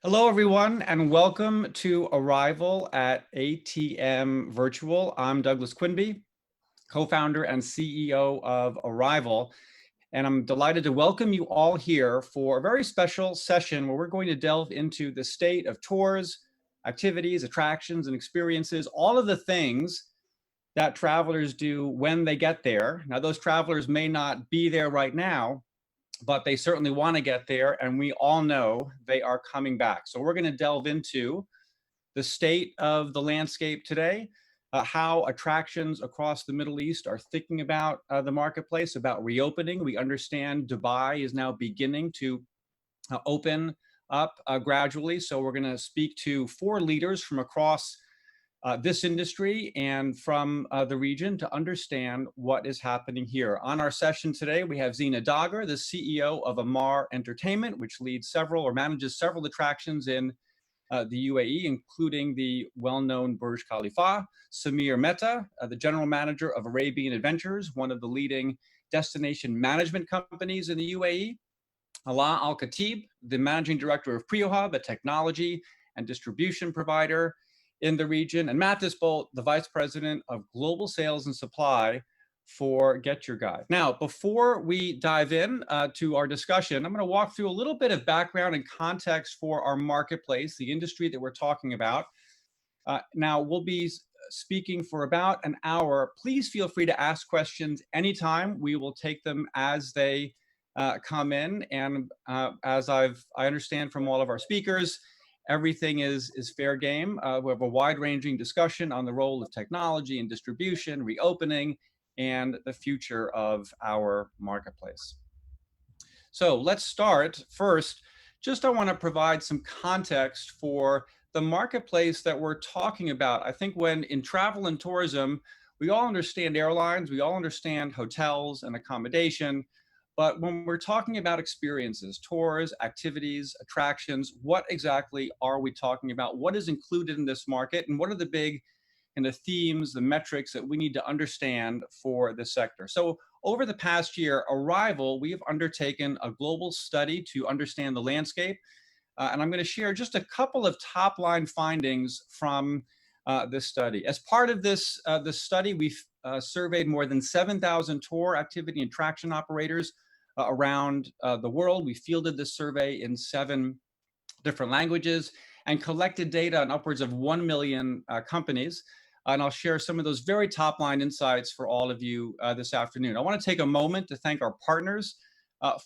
Hello, everyone, and welcome to Arrival at ATM Virtual. I'm Douglas Quinby, co-founder and CEO of Arrival, and I'm delighted to welcome you all here for a very special session where we're going to delve into the state of tours, activities, attractions, and experiences, all of the things that travelers do when they get there. Now, those travelers may not be there right now, but they certainly want to get there, and we all know they are coming back. So we're going to delve into the state of the landscape today, how attractions across the Middle East are thinking about the marketplace, about reopening. We understand Dubai is now beginning to open up gradually. So we're going to speak to four leaders from across this industry and from the region to understand what is happening here. On our session today, we have Zina Dagher, the CEO of Amar Entertainment, which leads several or manages several attractions in the UAE, including the well-known Burj Khalifa. Samir Mehta, the general manager of Arabian Adventures, one of the leading destination management companies in the UAE. Ala Al-Khatib, the managing director of PrioHub, a technology and distribution provider in the region, and Matt Disbolt, the vice president of global sales and supply for Get Your Guide. Now, before we dive in to our discussion, I'm going to walk through a little bit of background and context for our marketplace, the industry that we're talking about. Now, we'll be speaking for about an hour. Please feel free to ask questions anytime. We will take them as they come in. And as I understand from all of our speakers, everything is fair game. We have a wide-ranging discussion on the role of technology and distribution, reopening, and the future of our marketplace. So let's start first. I want to provide some context for the marketplace that we're talking about. I think when in travel and tourism, we all understand airlines, we all understand hotels and accommodation, but when we're talking about experiences, tours, activities, attractions, what exactly are we talking about? What is included in this market, and what are the big and the themes, the metrics that we need to understand for this sector? So over the past year, Arrival, we have undertaken a global study to understand the landscape. And I'm going to share just a couple of top line findings from this study. As part of this study, we've surveyed more than 7,000 tour, activity, and attraction operators around the world. We fielded this survey in 7 different languages and collected data on upwards of 1 million companies. And I'll share some of those very top line insights for all of you this afternoon. I want to take a moment to thank our partners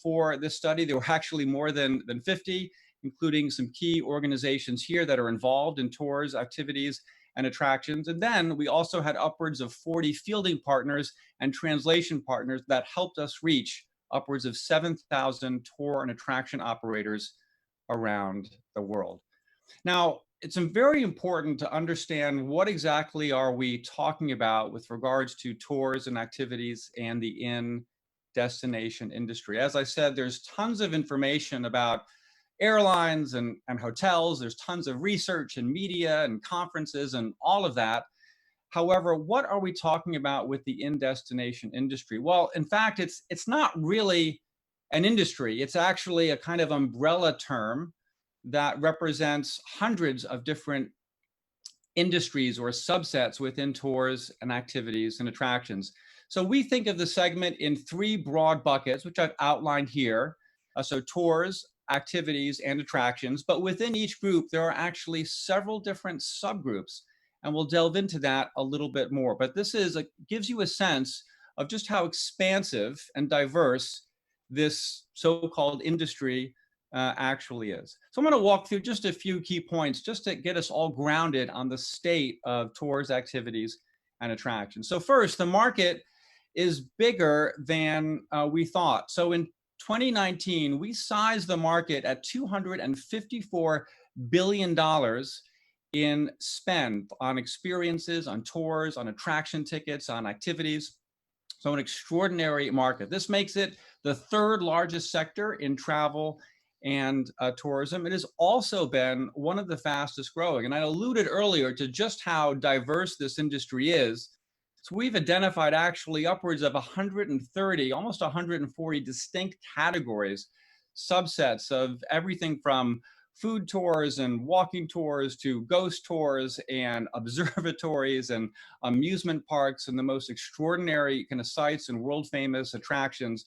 for this study. There were actually more than 50, including some key organizations here that are involved in tours, activities, and attractions. And then we also had upwards of 40 fielding partners and translation partners that helped us reach upwards of 7,000 tour and attraction operators around the world. Now, it's very important to understand what exactly are we talking about with regards to tours and activities and the in-destination industry. As I said, there's tons of information about airlines and hotels. There's tons of research and media and conferences and all of that. However, what are we talking about with the in-destination industry? Well, in fact, it's not really an industry. It's actually a kind of umbrella term that represents hundreds of different industries or subsets within tours and activities and attractions. So we think of the segment in 3 broad buckets, which I've outlined here. So tours, activities, and attractions. But within each group, there are actually several different subgroups. And we'll delve into that a little bit more. But this gives you a sense of just how expansive and diverse this so-called industry actually is. So I'm going to walk through just a few key points just to get us all grounded on the state of tours, activities, and attractions. So first, the market is bigger than we thought. So in 2019, we sized the market at $254 billion in spend on experiences, on tours, on attraction tickets, on activities. So an extraordinary market. This makes it the 3rd largest sector in travel and tourism. It has also been one of the fastest growing. And I alluded earlier to just how diverse this industry is. So we've identified actually upwards of 130, almost 140 distinct categories, subsets of everything from food tours and walking tours to ghost tours and observatories and amusement parks and the most extraordinary kind of sites and world famous attractions,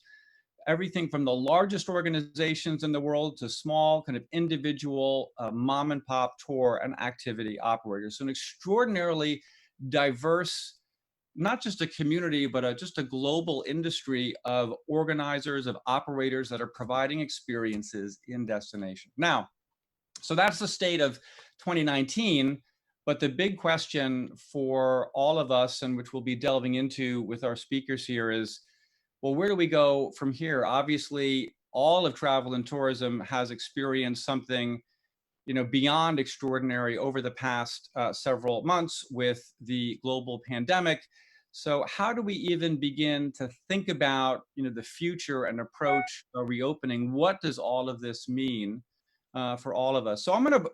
everything from the largest organizations in the world to small kind of individual mom and pop tour and activity operators. So an extraordinarily diverse, not just a community, but just a global industry of organizers, of operators that are providing experiences in destination. Now, so that's the state of 2019. But the big question for all of us, and which we'll be delving into with our speakers here, is, well, where do we go from here? Obviously, all of travel and tourism has experienced something, beyond extraordinary over the past several months with the global pandemic. So how do we even begin to think about, the future and approach a reopening? What does all of this mean for all of us? So I'm going to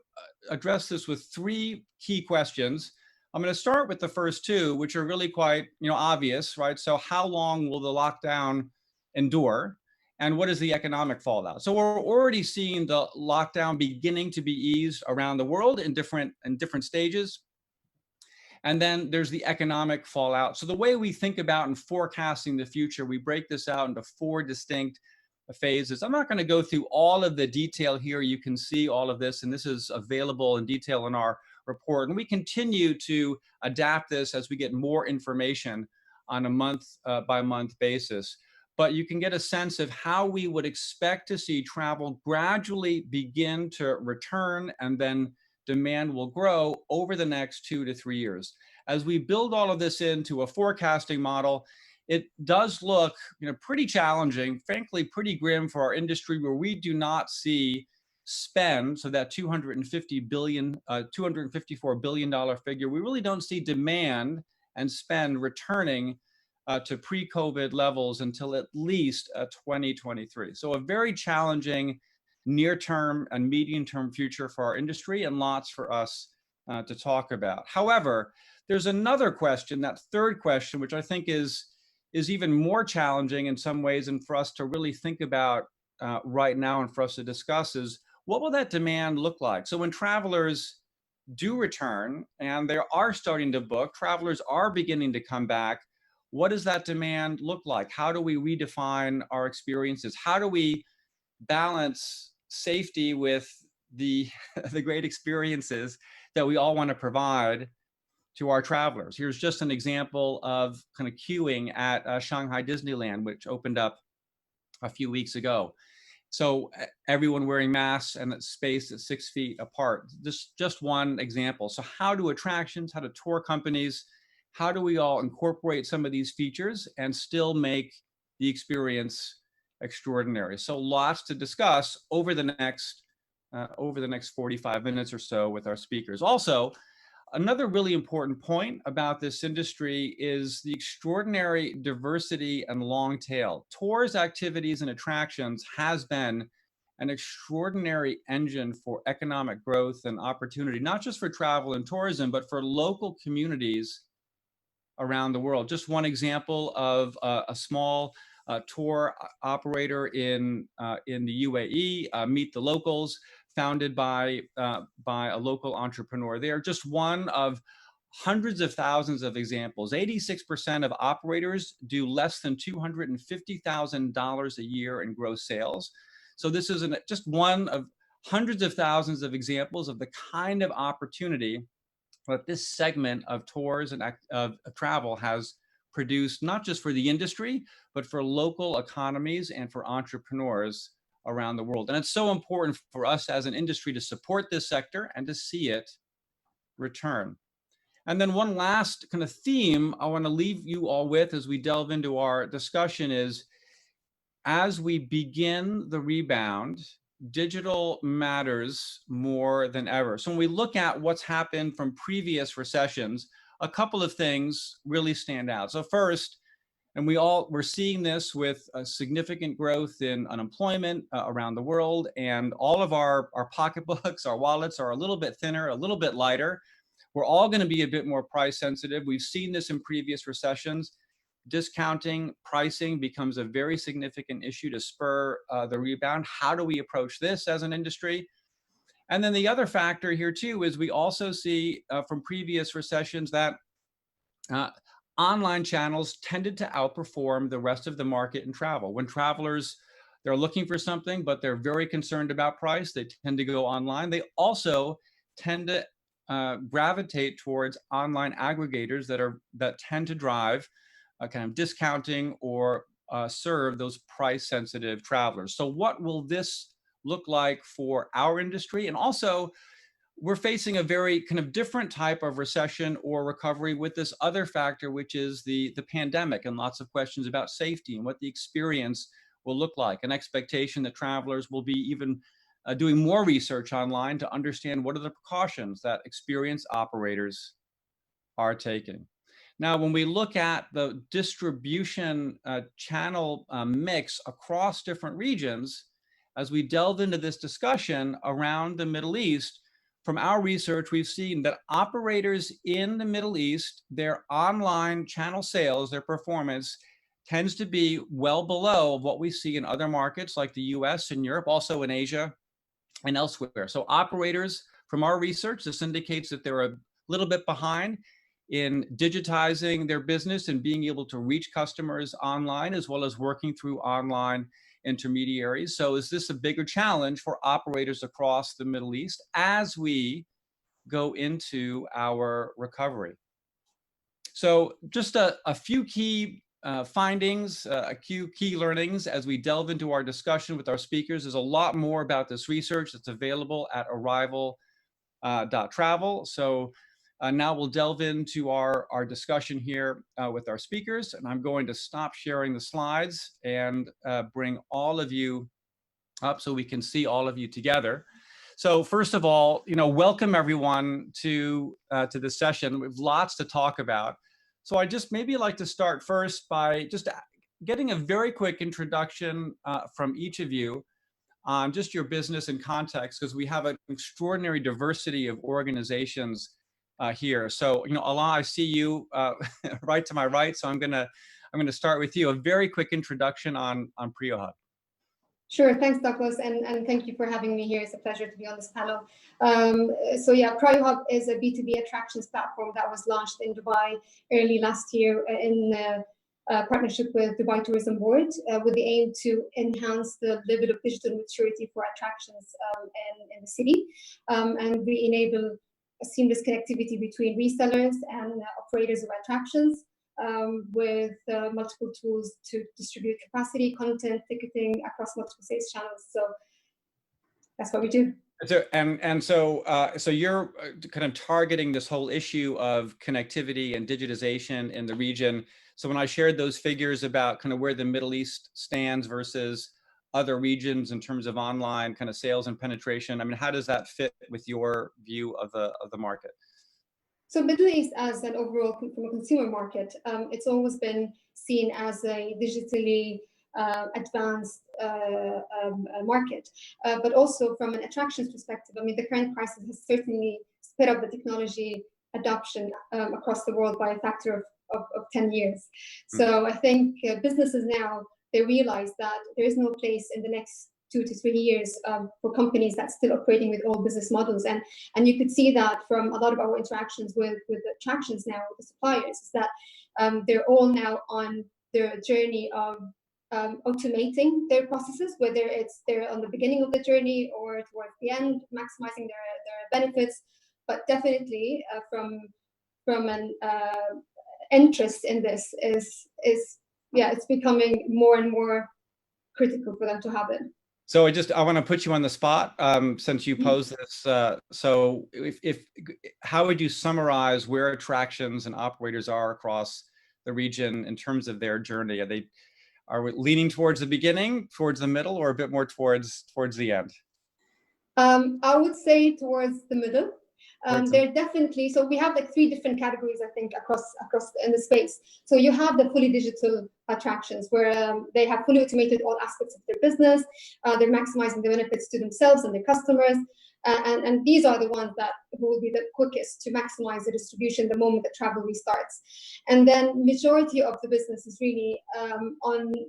address this with three key questions. I'm going to start with the first two, which are really quite, obvious, right? So how long will the lockdown endure? And what is the economic fallout? So we're already seeing the lockdown beginning to be eased around the world in different stages. And then there's the economic fallout. So the way we think about and forecasting the future, we break this out into four distinct phases. I'm not going to go through all of the detail here. You can see all of this, and this is available in detail in our report. And we continue to adapt this as we get more information on a month by month basis. But you can get a sense of how we would expect to see travel gradually begin to return, and then demand will grow over the next 2 to 3 years. As we build all of this into a forecasting model, it does look, pretty challenging, frankly, pretty grim for our industry, where we do not see spend, so that $254 billion figure, we really don't see demand and spend returning to pre-COVID levels until at least 2023. So a very challenging near-term and medium-term future for our industry, and lots for us to talk about. However, there's another question, that third question, which I think is even more challenging in some ways, and for us to really think about right now and for us to discuss, is what will that demand look like? So when travelers do return and they are starting to book, travelers are beginning to come back, what does that demand look like? How do we redefine our experiences? How do we balance safety with the the great experiences that we all want to provide to our travelers? Here's just an example of kind of queuing at Shanghai Disneyland, which opened up a few weeks ago. So everyone wearing masks and spaced at 6 feet apart. This just one example. So how do attractions, how do tour companies, how do we all incorporate some of these features and still make the experience extraordinary? So lots to discuss over the next 45 minutes or so with our speakers. Also, another really important point about this industry is the extraordinary diversity and long tail. Tours, activities, and attractions has been an extraordinary engine for economic growth and opportunity, not just for travel and tourism, but for local communities around the world. Just one example of a small tour operator in the UAE, Meet the Locals, founded by a local entrepreneur. They are just one of hundreds of thousands of examples. 86% of operators do less than $250,000 a year in gross sales. So this is just one of hundreds of thousands of examples of the kind of opportunity that this segment of tours and of travel has produced, not just for the industry, but for local economies and for entrepreneurs around the world. And it's so important for us as an industry to support this sector and to see it return. And then one last kind of theme I want to leave you all with as we delve into our discussion is, as we begin the rebound, digital matters more than ever. So when we look at what's happened from previous recessions, a couple of things really stand out. So first, and we're seeing this with a significant growth in unemployment around the world, and all of our pocketbooks, our wallets are a little bit thinner, a little bit lighter. We're all going to be a bit more price sensitive. We've seen this in previous recessions. Discounting, pricing becomes a very significant issue to spur the rebound. How do we approach this as an industry? And then the other factor here too is we also see from previous recessions that uh, online channels tended to outperform the rest of the market in travel. When travelers, they're looking for something, but they're very concerned about price, they tend to go online. They also tend to gravitate towards online aggregators that tend to drive kind of discounting or serve those price sensitive travelers. So what will this look like for our industry? And also, we're facing a very kind of different type of recession or recovery with this other factor, which is the pandemic, and lots of questions about safety and what the experience will look like. An expectation that travelers will be even doing more research online to understand what are the precautions that experienced operators are taking. Now, when we look at the distribution channel mix across different regions, as we delve into this discussion around the Middle East, from our research, we've seen that operators in the Middle East, their online channel sales, their performance tends to be well below what we see in other markets like the US and Europe, also in Asia and elsewhere. So operators, from our research, this indicates that they're a little bit behind in digitizing their business and being able to reach customers online, as well as working through online intermediaries. So is this a bigger challenge for operators across the Middle East as we go into our recovery? So just a few key findings, a few key learnings as we delve into our discussion with our speakers. There's a lot more about this research that's available at arrival.travel. So now we'll delve into our discussion here with our speakers, and I'm going to stop sharing the slides and bring all of you up so we can see all of you together. So first of all, welcome everyone to this session. We have lots to talk about. So I just maybe like to start first by just getting a very quick introduction from each of you on just your business and context, because we have an extraordinary diversity of organizations here. So, Alaa, I see you right to my right. So I'm gonna start with you. A very quick introduction on PrioHub. Sure, thanks, Douglas, and thank you for having me here. It's a pleasure to be on this panel. So yeah, PrioHub is a B2B attractions platform that was launched in Dubai early last year in partnership with Dubai Tourism Board, with the aim to enhance the level of digital maturity for attractions in the city. And we enable a seamless connectivity between resellers and operators of attractions, with multiple tools to distribute capacity, content, ticketing across multiple sales channels. So that's what we do. So you're kind of targeting this whole issue of connectivity and digitization in the region. So when I shared those figures about kind of where the Middle East stands versus other regions in terms of online kind of sales and penetration, I mean, how does that fit with your view of the market? So Middle East as an overall, from a consumer market, it's always been seen as a digitally advanced market, but also from an attractions perspective. I mean, the current crisis has certainly sped up the technology adoption across the world by a factor of 10 years. So I think businesses now, they realize that there is no place in the next 2 to 3 years for companies that's still operating with old business models, and you could see that from a lot of our interactions with the attractions now with the suppliers, is that they're all now on their journey of automating their processes, whether it's they're on the beginning of the journey or towards the end, maximizing their benefits, but definitely from an interest in this is it's becoming more and more critical for them to have it. So I want to put you on the spot since you posed this. So how would you summarize where attractions and operators are across the region in terms of their journey? Are we leaning towards the beginning, towards the middle, or a bit more towards the end? I would say towards the middle. They're definitely, so we have like 3 different categories, I think, across in the space. So you have the fully digital attractions where they have fully automated all aspects of their business. They're maximizing the benefits to themselves and their customers. And these are the ones who will be the quickest to maximize the distribution the moment that travel restarts. And then majority of the business is really on the,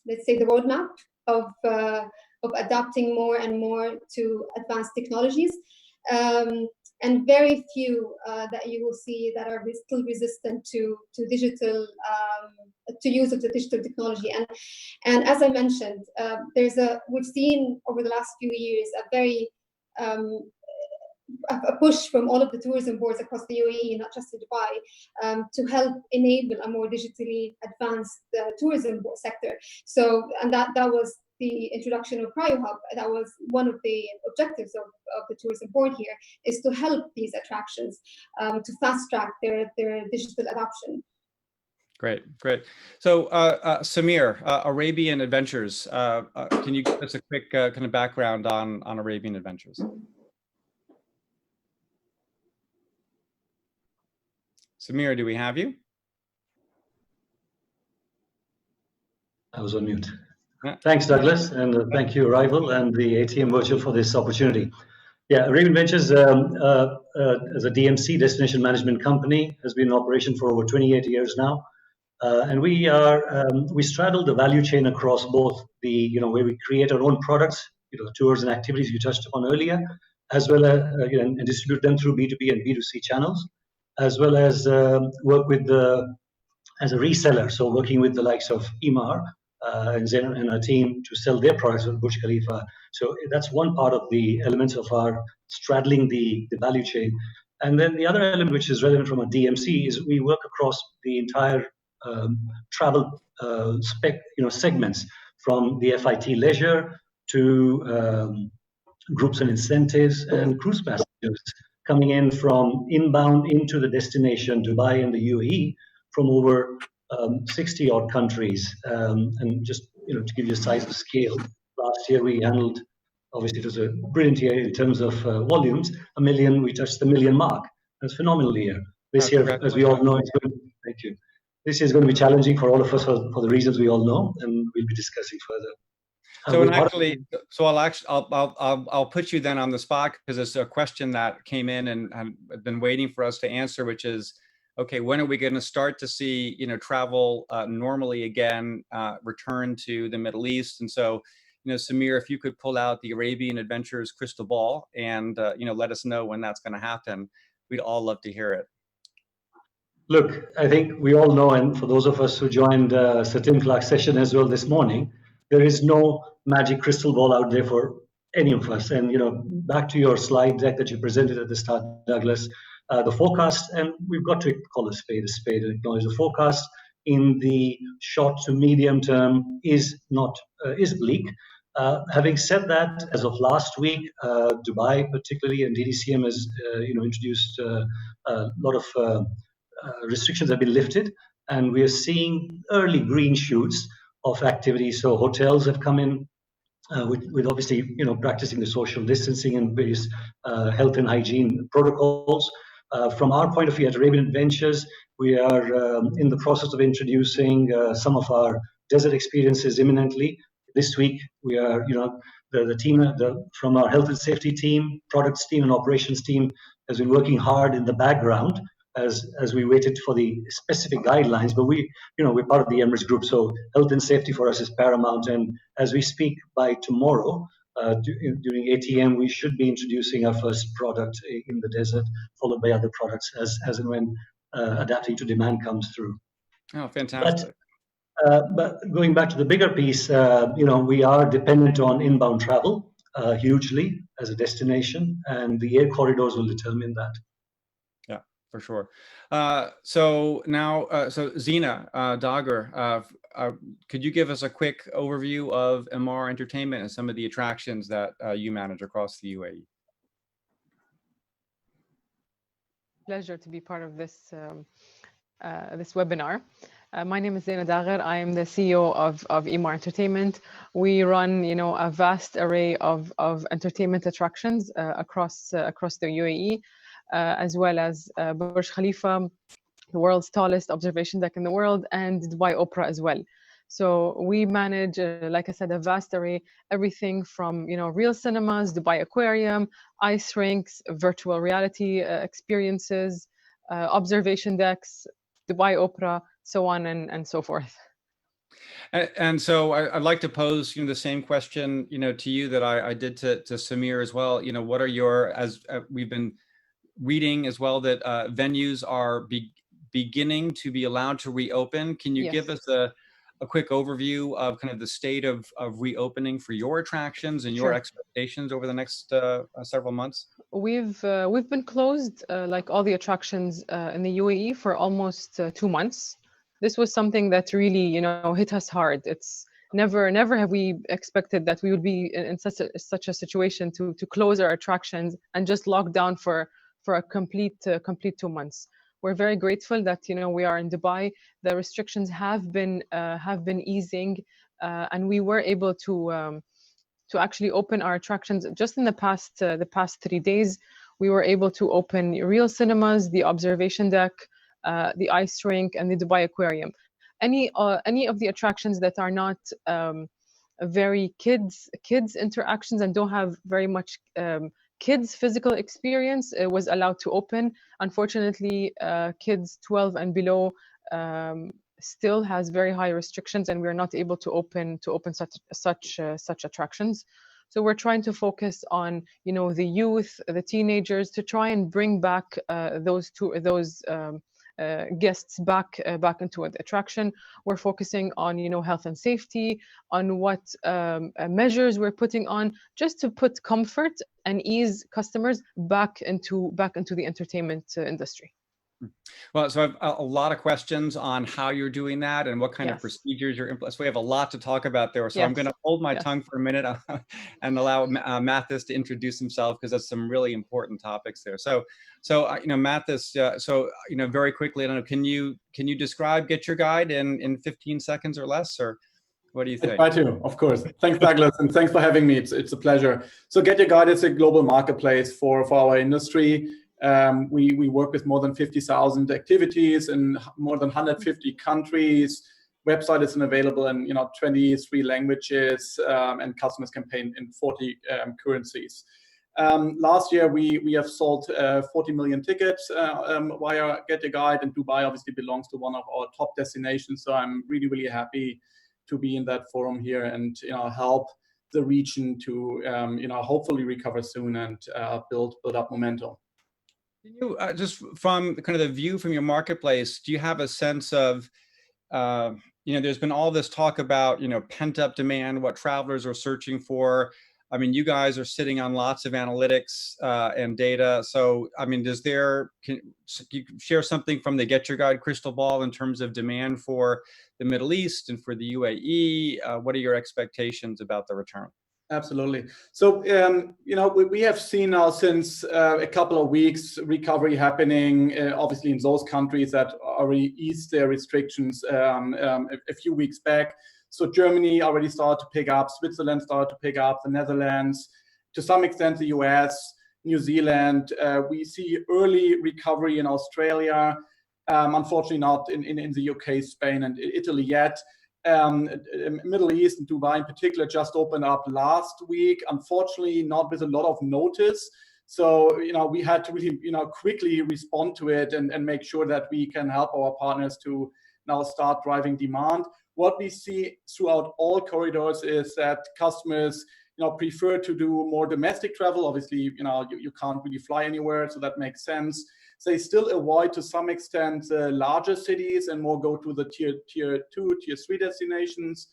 let's say, the roadmap of of adapting more and more to advanced technologies. And very few that you will see that are still resistant to digital to use of the digital technology. And as I mentioned, we've seen over the last few years a very a push from all of the tourism boards across the UAE, not just in Dubai, to help enable a more digitally advanced tourism sector. So, and that was the introduction of CryoHub. That was one of the objectives of the tourism board here, is to help these attractions to fast track their digital adoption. Great, great. So, Samir, Arabian Adventures, can you give us a quick kind of background on Arabian Adventures? Samir, do we have you? I was on mute. Yeah. Thanks, Douglas, and thank you, Arrival and the ATM Virtual for this opportunity. Yeah, Arabian Ventures, as a DMC, Destination Management Company, has been in operation for over 28 years now. And we straddle the value chain across both the, where we create our own products, tours and activities you touched upon earlier, as well as, and distribute them through B2B and B2C channels, as well as work with as a reseller, so working with the likes of Emaar and Zainab and our team to sell their products on Burj Khalifa. So that's one part of the elements of our straddling the value chain. And then the other element, which is relevant from a DMC, is we work across the entire travel segments, from the FIT leisure to groups and incentives and cruise passengers coming in from inbound into the destination, Dubai and the UAE, from over 60 odd countries. And just to give you a size of scale, last year we handled, obviously it was a brilliant year in terms of volumes, we touched the 1 million mark. That's a phenomenal year. This year, as we all know, thank you. This year is going to be challenging for all of us for the reasons we all know, and we'll be discussing further. I'll put you then on the spot, because it's a question that came in and have been waiting for us to answer, which is, okay, when are we going to start to see, travel normally again, return to the Middle East? And so, Samir, if you could pull out the Arabian Adventures crystal ball and, let us know when that's going to happen, we'd all love to hear it. Look, I think we all know, and for those of us who joined Sir Tim Clark's session as well this morning, there is no magic crystal ball out there for any of us. And, back to your slide deck that you presented at the start, Douglas, the forecast, and we've got to call a spade and acknowledge the forecast in the short to medium term is bleak. Having said that, as of last week, Dubai particularly and DDCM has introduced a lot of restrictions have been lifted, and we are seeing early green shoots of activity. So hotels have come in with obviously practicing the social distancing and various health and hygiene protocols. From our point of view at Arabian Adventures, we are in the process of introducing some of our desert experiences imminently. This week, we are, the team from our health and safety team, products team, and operations team has been working hard in the background as we waited for the specific guidelines. But we're part of the Emirates Group, so health and safety for us is paramount. And as we speak, by tomorrow, during ATM, we should be introducing our first product in the desert, followed by other products as and when adapting to demand comes through. Oh, fantastic. But going back to the bigger piece, we are dependent on inbound travel hugely as a destination, and the air corridors will determine that. Yeah, for sure. So now, so Zina Dagher, could you give us a quick overview of Emaar Entertainment and some of the attractions that you manage across the UAE? Pleasure to be part of this this webinar. My name is Zina Dagher. I am the CEO of Emaar Entertainment. We run, a vast array of entertainment attractions across the UAE, as well as Burj Khalifa, the world's tallest observation deck in the world, and Dubai Opera as well. So we manage, like I said, a vast array, everything from, real cinemas, Dubai Aquarium, ice rinks, virtual reality experiences, observation decks, Dubai Opera, so on and so forth. And so I'd like to pose, the same question, to you that I did to Samir as well. What are your, as we've been reading as well, that venues are beginning to be allowed to reopen. Can you give us a quick overview of kind of the state of reopening for your attractions and your expectations over the next several months? We've been closed, like all the attractions in the UAE, for almost 2 months. This was something that really, hit us hard. It's never have we expected that we would be in such a situation to close our attractions and just lock down for a complete 2 months. We're very grateful that we are in Dubai. The restrictions have been easing, and we were able to actually open our attractions just in the past 3 days. We were able to open real cinemas, the observation deck, the ice rink, and the Dubai Aquarium. Any of the attractions that are not very kids interactions and don't have very much kids physical experience was allowed to open. Unfortunately, kids 12 and below still has very high restrictions, and we're not able to open such attractions. So we're trying to focus on the youth, the teenagers, to try and bring back those guests back into the attraction. We're focusing on health and safety, on what measures we're putting on, just to put comfort and ease customers back into the entertainment industry. Well, so I have a lot of questions on how you're doing that and what kind of procedures you're implementing. So we have a lot to talk about there. So I'm going to hold my tongue for a minute and allow Mathis to introduce himself, because that's some really important topics there. So Mathis, very quickly, I don't know, can you describe Get Your Guide in 15 seconds or less, or what do you think? I try to, of course. Thanks, Douglas, and thanks for having me. It's a pleasure. So Get Your Guide is a global marketplace for our industry. We work with more than 50,000 activities in more than 150 countries. Website is available in 23 languages, and customers can pay in 40 currencies. Last year we have sold 40 million tickets via Get Your Guide, and Dubai obviously belongs to one of our top destinations. So I'm really happy to be in that forum here and help the region to hopefully recover soon and build up momentum. Can you, just from kind of the view from your marketplace, do you have a sense of, there's been all this talk about, pent-up demand, what travelers are searching for. I mean, you guys are sitting on lots of analytics and data. So, I mean, can you share something from the Get Your Guide crystal ball in terms of demand for the Middle East and for the UAE? What are your expectations about the return? Absolutely. So, we have seen now since a couple of weeks recovery happening, obviously in those countries that already eased their restrictions a few weeks back. So Germany already started to pick up, Switzerland started to pick up, the Netherlands, to some extent the US, New Zealand. We see early recovery in Australia, unfortunately not in the UK, Spain, and Italy yet. Middle East and Dubai in particular just opened up last week, unfortunately not with a lot of notice. So we had to really quickly respond to it and make sure that we can help our partners to now start driving demand. What we see throughout all corridors is that customers prefer to do more domestic travel. Obviously you can't really fly anywhere, so that makes sense. They still avoid to some extent the larger cities and more go to the tier 2, tier 3 destinations.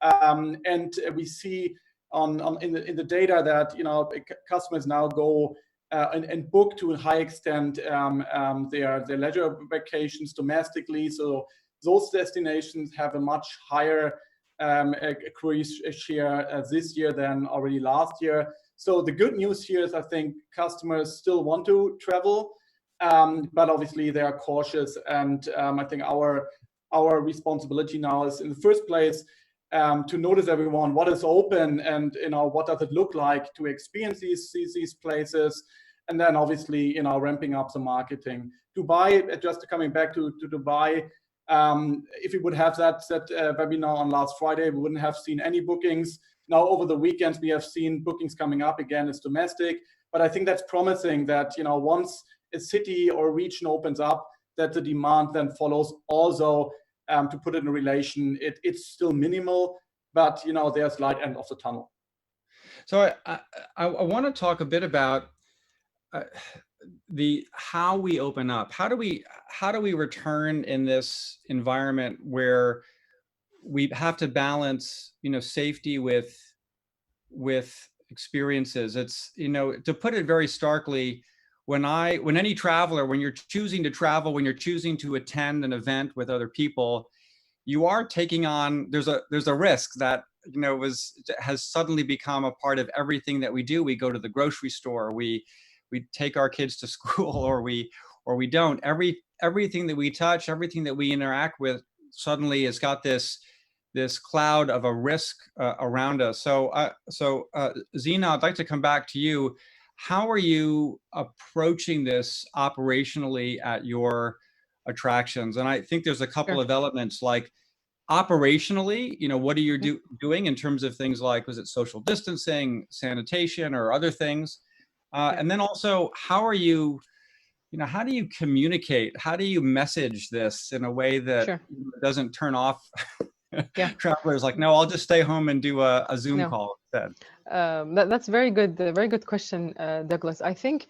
And we see in the data that customers now go and book to a high extent their leisure vacations domestically. So those destinations have a much higher cruise share this year than already last year. So the good news here is I think customers still want to travel. But obviously they are cautious, and I think our responsibility now is in the first place to notice everyone what is open and what does it look like to experience these places, and then obviously ramping up the marketing. Dubai, just coming back to Dubai, if we would have that webinar on last Friday, we wouldn't have seen any bookings. Now over the weekends we have seen bookings coming up again. It's domestic, but I think that's promising that once a city or region opens up, that the demand then follows. Also, To put it in relation, it's still minimal, but there's light end of the tunnel. So I want to talk a bit about how we open up. How do we return in this environment where we have to balance, safety with experiences? It's, to put it very starkly, when any traveler, when you're choosing to travel, when you're choosing to attend an event with other people, you are taking on, there's a risk that, has suddenly become a part of everything that we do. We go to the grocery store, we take our kids to school, or we don't. Everything that we touch, everything that we interact with, suddenly has got this cloud of a risk around us. So Zina, I'd like to come back to you. How are you approaching this operationally at your attractions? And I think there's a couple of elements, like operationally, what are you doing in terms of things like, was it social distancing, sanitation, or other things? And then also, how are you, how do you communicate? How do you message this in a way that doesn't turn off travelers, like, no, I'll just stay home and do a Zoom call instead? That's very good question, Douglas. I think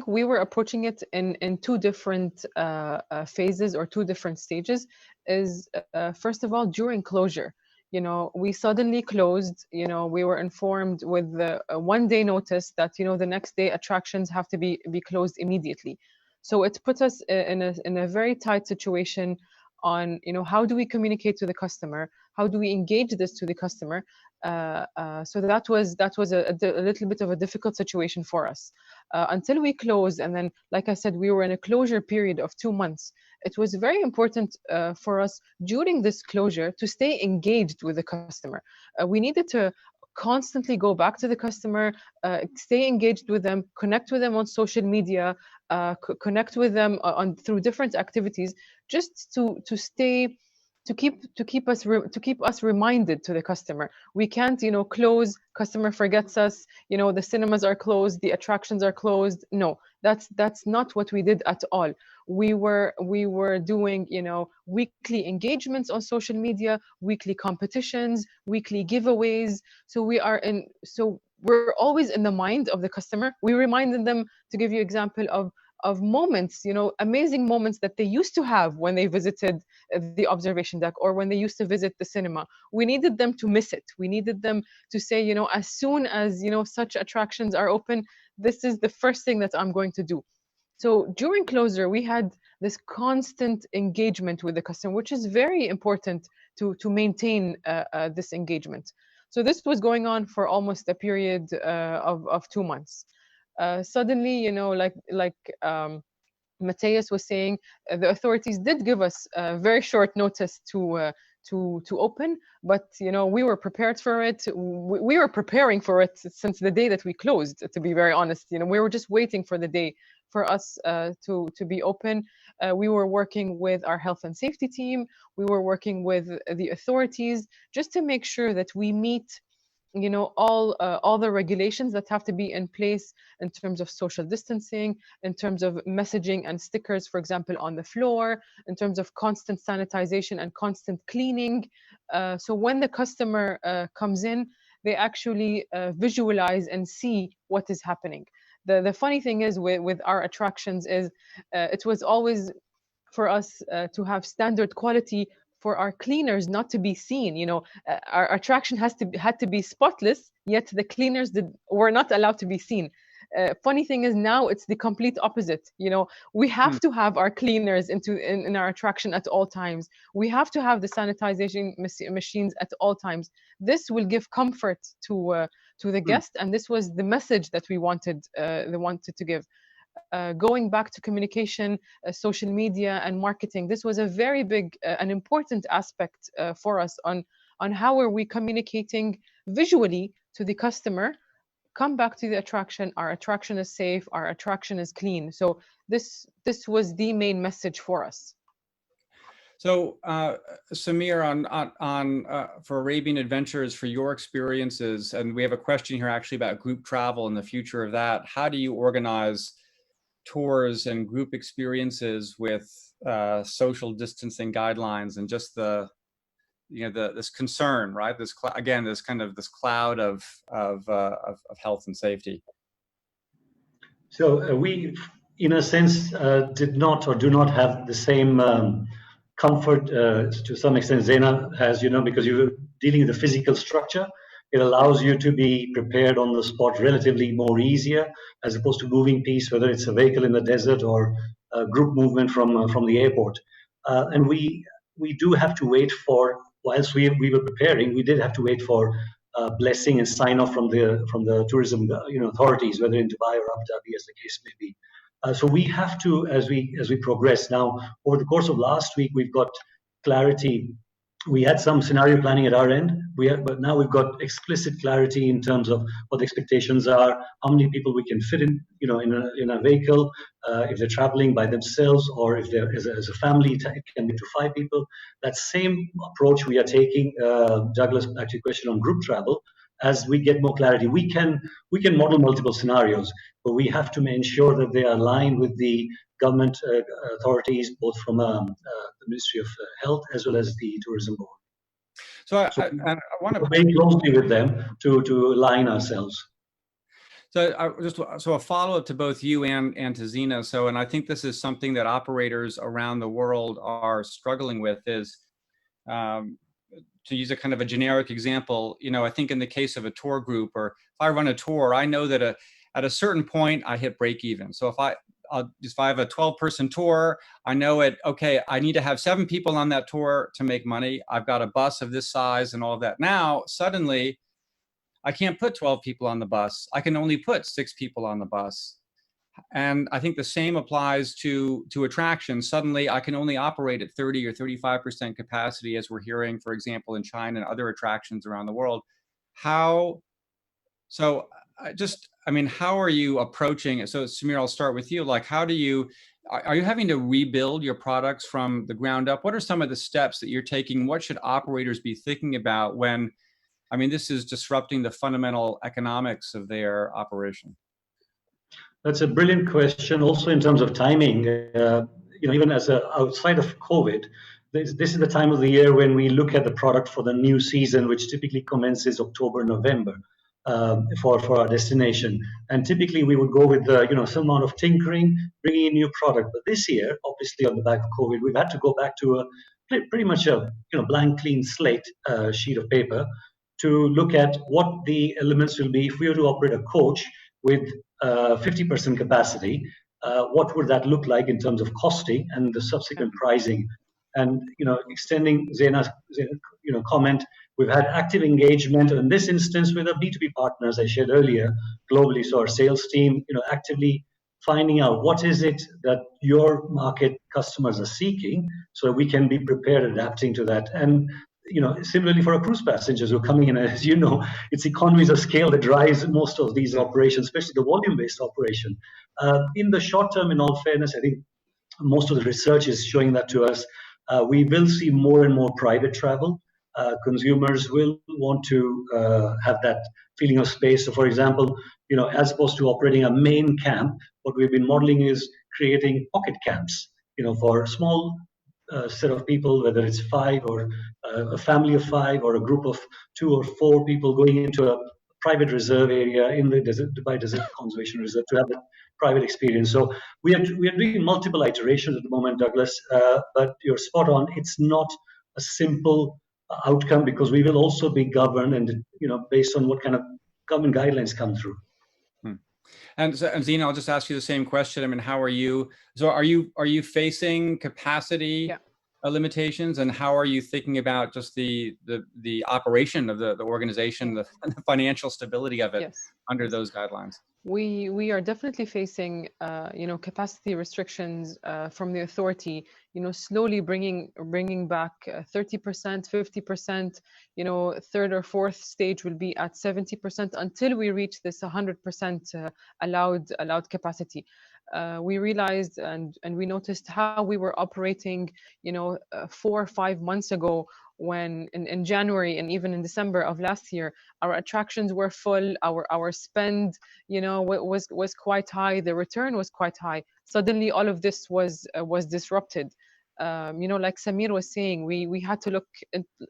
we were approaching it in two different phases, or two different stages. First of all, during closure, we suddenly closed. We were informed with a 1-day notice that the next day attractions have to be closed immediately. So it put us in a very tight situation on how do we communicate to the customer, how do we engage this to the customer. So that was a little bit of a difficult situation for us until we closed. And then, like I said, we were in a closure period of 2 months. It was very important for us during this closure to stay engaged with the customer. We needed to constantly go back to the customer, stay engaged with them, connect with them on social media, connect with them through different activities, just to stay, to keep us reminded to the customer. We can't close, customer forgets us, the cinemas are closed, the attractions are closed. No, that's not what we did at all. We were doing weekly engagements on social media, weekly competitions, weekly giveaways. So we're always in the mind of the customer. We reminded them, to give you example of moments, amazing moments that they used to have when they visited the observation deck, or when they used to visit the cinema. We needed them to miss it. We needed them to say, as soon as such attractions are open, this is the first thing that I'm going to do. So during closure, we had this constant engagement with the customer, which is very important to maintain this engagement. So this was going on for almost a period of 2 months. Suddenly, like Matthias was saying, the authorities did give us a very short notice to open, but we were prepared for it. We were preparing for it since the day that we closed. To be very honest, we were just waiting for the day for us to be open. We were working with our health and safety team. We were working with the authorities just to make sure that we meet all the regulations that have to be in place in terms of social distancing, in terms of messaging and stickers, for example, on the floor, in terms of constant sanitization and constant cleaning. So when the customer comes in, they actually visualize and see what is happening. The funny thing is with our attractions is it was always for us to have standard quality, for our cleaners not to be seen. Our attraction had to be spotless, yet the cleaners were not allowed to be seen. Funny thing is, now it's the complete opposite. We have to have our cleaners in our attraction at all times. We have to have the sanitization machines at all times. This will give comfort to the guest, and this was the message that we wanted to give. Going back to communication, social media, and marketing, this was a very big and important aspect for us on how are we communicating visually to the customer. Come back to the attraction. Our attraction is safe. Our attraction is clean. So this was the main message for us. So Samir, for Arabian Adventures, for your experiences, and we have a question here actually about group travel and the future of that. How do you organize tours and group experiences with social distancing guidelines and just this concern, right? Again, this kind of this cloud of health and safety. So we, in a sense, did not or do not have the same comfort to some extent Zaina has, because you're dealing with the physical structure. It allows you to be prepared on the spot relatively more easier, as opposed to moving piece, whether it's a vehicle in the desert or a group movement from the airport. And we do have to wait for, whilst we were preparing, we did have to wait for blessing and sign off from the tourism authorities, whether in Dubai or Abu Dhabi, as the case may be. So we have to, as we progress now, over the course of last week, we've got clarity. We had some scenario planning at our end, but now we've got explicit clarity in terms of what the expectations are, how many people we can fit in, in a vehicle, if they're traveling by themselves, or if they're as a family, it can be to 5 people. That same approach we are taking, Douglas, back to your question on group travel. As we get more clarity, we can model multiple scenarios, but we have to ensure that they are aligned with the government authorities, both from the Ministry of Health as well as the Tourism Board. So I want to work very closely with them to align ourselves. So a follow-up to both you and to Zina. So, and I think this is something that operators around the world are struggling with is, to use a kind of a generic example, I think in the case of a tour group, or if I run a tour, I know that at a certain point I hit break even. So if I have a 12-person tour, I know okay, I need to have 7 people on that tour to make money. I've got a bus of this size and all of that. Now, suddenly, I can't put 12 people on the bus. I can only put 6 people on the bus. And I think the same applies to attractions. Suddenly, I can only operate at 30 or 35% capacity, as we're hearing, for example, in China and other attractions around the world. How are you approaching it? So Samir, I'll start with you. Like, are you having to rebuild your products from the ground up? What are some of the steps that you're taking? What should operators be thinking about when, this is disrupting the fundamental economics of their operation? That's a brilliant question. Also, in terms of timing, even outside of COVID, this is the time of the year when we look at the product for the new season, which typically commences October, November, for our destination. And typically, we would go with some amount of tinkering, bringing in new product. But this year, obviously, on the back of COVID, we've had to go back to pretty much a blank, clean slate sheet of paper to look at what the elements will be if we were to operate a coach with 50% capacity. What would that look like in terms of costing and the subsequent pricing? And extending Zaina's comment, we've had active engagement in this instance with our B2B partners I shared earlier globally. So our sales team, actively finding out what is it that your market customers are seeking, so we can be prepared, adapting to that. And similarly for our cruise passengers who are coming in, as you know, it's economies of scale that drives most of these operations, especially the volume-based operation. In the short term, in all fairness, I think most of the research is showing that to us. We will see more and more private travel. Consumers will want to have that feeling of space. So, for example, as opposed to operating a main camp, what we've been modeling is creating pocket camps, for small set of people, whether it's 5 or a family of 5 or a group of 2 or 4 people going into a private reserve area in the Dubai Desert Conservation Reserve to have that private experience. So we are doing multiple iterations at the moment, Douglas, but you're spot on. It's not a simple outcome because we will also be governed and based on what kind of government guidelines come through. And Zina, I'll just ask you the same question. How are you? So are you facing capacity limitations, and how are you thinking about just the operation of the organization, the financial stability of it under those guidelines? We are definitely facing capacity restrictions from the authority. Slowly bringing back 30%, 50%. Third or fourth stage will be at 70% until we reach this 100% allowed capacity. We realized and we noticed how we were operating 4 or 5 months ago when in January and even in December of last year, our attractions were full, our spend, was quite high, the return was quite high. Suddenly, all of this was disrupted. Like Samir was saying, we had to look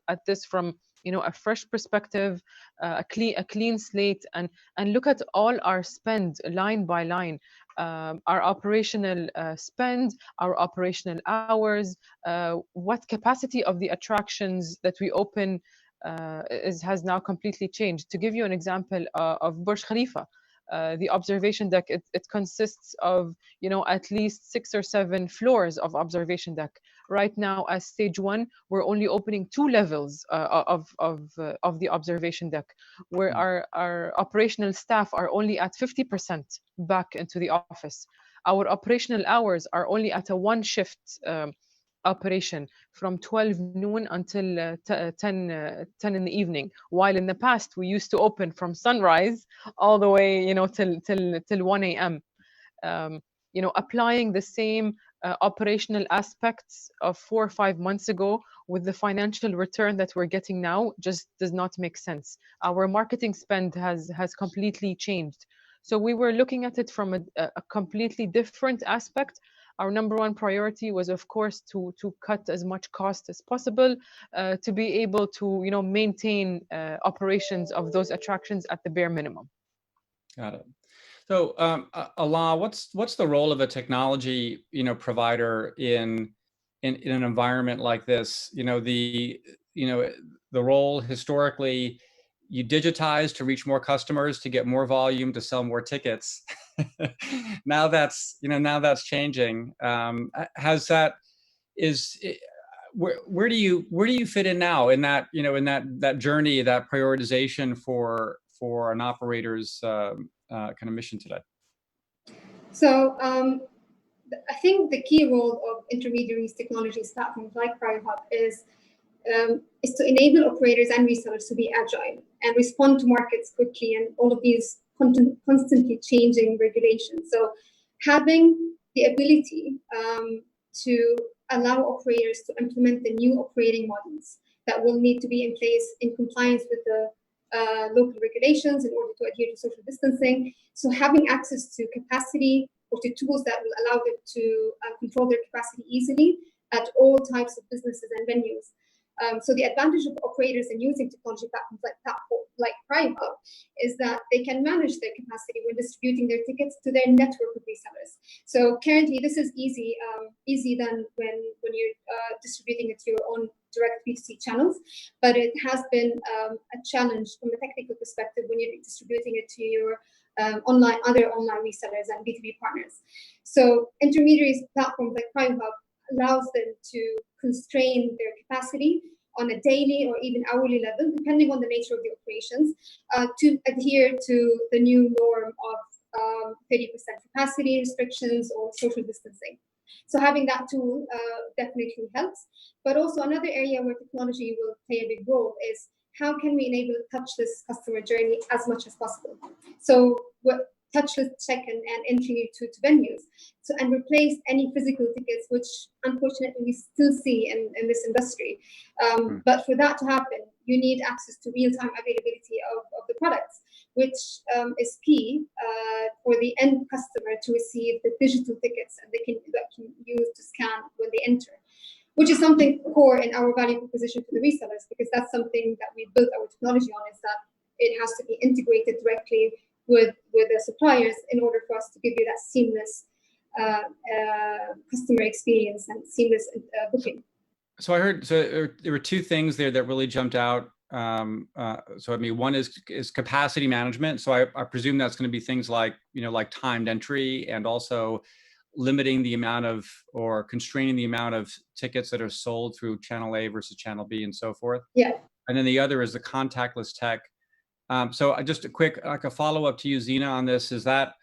at this from a fresh perspective, a clean slate, and look at all our spend line by line, our operational spend, our operational hours, what capacity of the attractions that we open has now completely changed. To give you an example of Burj Khalifa, the observation deck, it consists of at least 6 or 7 floors of observation deck. Right now, as stage 1, we're only opening 2 levels of the observation deck, where our operational staff are only at 50% back into the office. Our operational hours are only at a 1 shift operation from 12 noon until 10 in the evening, while in the past we used to open from sunrise all the way till 1 a.m. Applying the same operational aspects of 4 or 5 months ago with the financial return that we're getting now just does not make sense. Our marketing spend has completely changed. So we were looking at it from a completely different aspect. Our number 1 priority was, of course, to cut as much cost as possible, to be able to maintain operations of those attractions at the bare minimum. Got it. So, Alaa, what's the role of a technology provider in an environment like this? The role historically, you digitize to reach more customers, to get more volume, to sell more tickets. Now that's changing. Where do you fit in now in that that journey, that prioritization for an operator's kind of mission today? So I think the key role of intermediaries, technologies, platforms like PrimeHub is to enable operators and resellers to be agile and respond to markets quickly and all of these constantly changing regulations. So having the ability to allow operators to implement the new operating models that will need to be in place in compliance with the local regulations in order to adhere to social distancing. So having access to capacity or to tools that will allow them to control their capacity easily at all types of businesses and venues. So the advantage of operators in using technology platforms like PrimeHub is that they can manage their capacity when distributing their tickets to their network of resellers. So currently, this is easy than when you're distributing it to your own direct B2C channels, but it has been a challenge from a technical perspective when you're distributing it to your other online resellers and B2B partners. So intermediaries platforms like PrimeHub allows them to constrain their capacity on a daily or even hourly level, depending on the nature of the operations, to adhere to the new norm of 30% capacity restrictions or social distancing. So having that tool definitely helps. But also another area where technology will play a big role is how can we enable a touchless customer journey as much as possible? So touchless check-in and entry to venues. So, and replace any physical tickets, which unfortunately we still see in this industry. But for that to happen, you need access to real-time availability of the products, which is key for the end customer to receive the digital tickets that they can use to scan when they enter, which is something core in our value proposition to the resellers, because that's something that we built our technology on, is that it has to be integrated directly with the suppliers in order for us to give you that seamless customer experience and seamless booking. So I heard, there were 2 things there that really jumped out. So I mean, one is capacity management. So I presume that's going to be things like like timed entry, and also limiting the amount of, or constraining the amount of tickets that are sold through channel A versus channel B and so forth. Yeah. And then the other is the contactless tech. So just a quick, like a follow-up to you, Zina, on this, is that,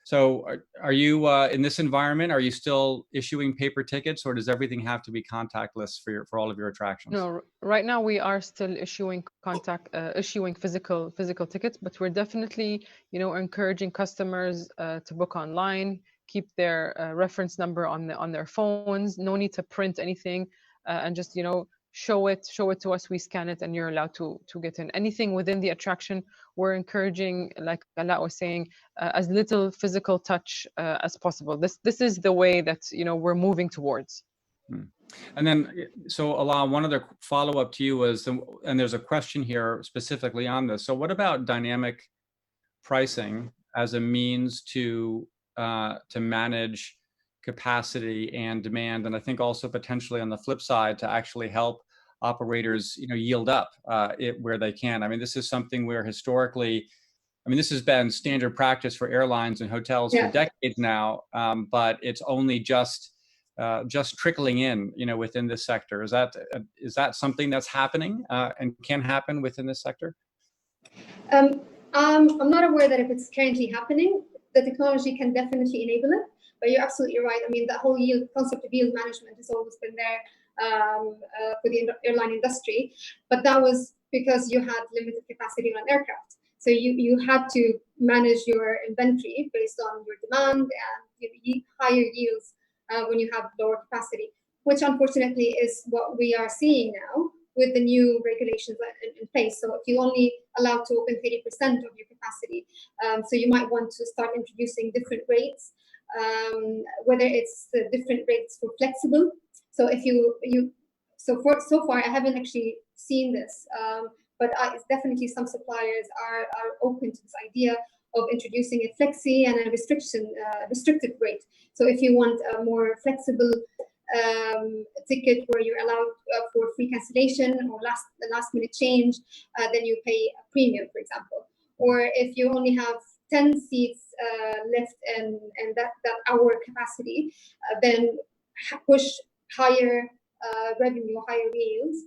so are you, in this environment, are you still issuing paper tickets, or does everything have to be contactless for all of your attractions? No, right now we are still issuing physical tickets, but we're definitely, encouraging customers to book online, keep their reference number on their phones, no need to print anything, and just, show it to us, we scan it, and you're allowed to get in. Anything within the attraction, we're encouraging, like Ala was saying, as little physical touch as possible. This is the way that we're moving towards. And then, so Ala, one other follow-up to you was, and there's a question here specifically on this. So what about dynamic pricing as a means to manage capacity and demand, and I think also potentially on the flip side to actually help operators, yield up where they can. I mean, this is something where historically, this has been standard practice for airlines and hotels for decades now, but it's only just trickling in, within this sector. Is that something that's happening and can happen within this sector? I'm not aware that if it's currently happening. The technology can definitely enable it, but you're absolutely right. I mean, the whole concept of yield management has always been there for the airline industry, but that was because you had limited capacity on aircraft. So you had to manage your inventory based on your demand and higher yields when you have lower capacity, which unfortunately is what we are seeing now with the new regulations in place. So if you only allowed to open 30% of your capacity, so you might want to start introducing different rates, whether it's different rates for flexible. So if so far I haven't actually seen this, but it's definitely some suppliers are open to this idea of introducing a flexi and a restricted rate. So if you want a more flexible ticket where you're allowed for free cancellation or last minute change, then you pay a premium, for example. Or if you only have 10 seats left and that hour capacity, then push higher revenue, higher yields,